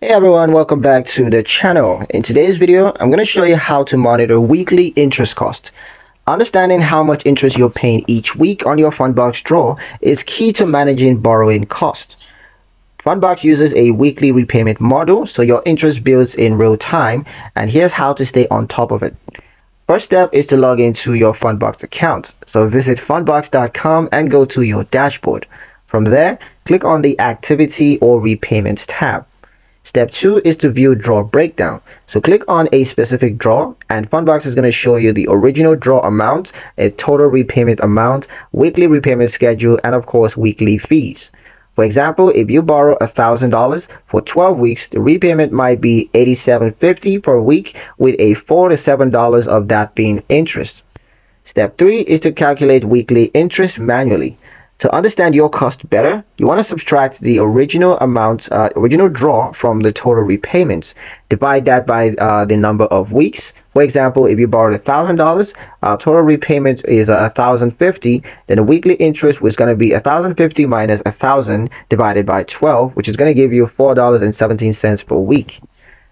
Hey everyone, welcome back to the channel. In today's video, I'm going to show you how to monitor weekly interest cost. Understanding how much interest you're paying each week on your Fundbox draw is key to managing borrowing cost. Fundbox uses a weekly repayment model, so your interest builds in real time, and here's how to stay on top of it. First step is to log into your Fundbox account. So visit fundbox.com and go to your dashboard. From there, click on the Activity or Repayments tab. Step 2 is to view draw breakdown. So click on a specific draw and Fundbox is going to show you the original draw amount, a total repayment amount, weekly repayment schedule, and of course weekly fees. For example, if you borrow $1,000 for 12 weeks, the repayment might be $87.50 per week with a $4 to $7 of that being interest. Step 3 is to calculate weekly interest manually. To understand your cost better, you want to subtract the original draw from the total repayments. Divide that by the number of weeks. For example, if you borrowed $1,000, total repayment is 1,050. Then the weekly interest was going to be 1,050 minus 1,000 divided by 12, which is going to give you $4.17 per week.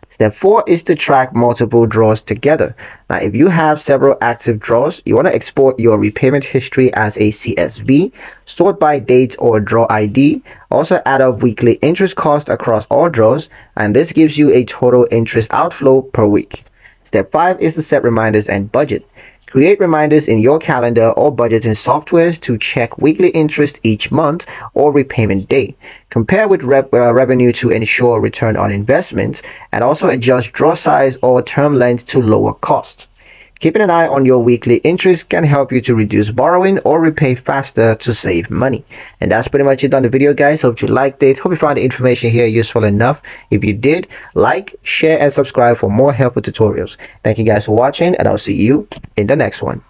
Step 4 is to track multiple draws together. Now, if you have several active draws, you want to export your repayment history as a CSV, sort by date or draw ID, also add up weekly interest cost across all draws, and this gives you a total interest outflow per week. Step 5 is to set reminders and budget. Create reminders in your calendar or budgeting softwares to check weekly interest each month or repayment day. Compare with revenue to ensure return on investment, and also adjust draw size or term length to lower costs. Keeping an eye on your weekly interest can help you to reduce borrowing or repay faster to save money. And that's pretty much it on the video, guys. Hope you liked it. Hope you found the information here useful enough. If you did, like, share, and subscribe for more helpful tutorials. Thank you guys for watching, and I'll see you in the next one.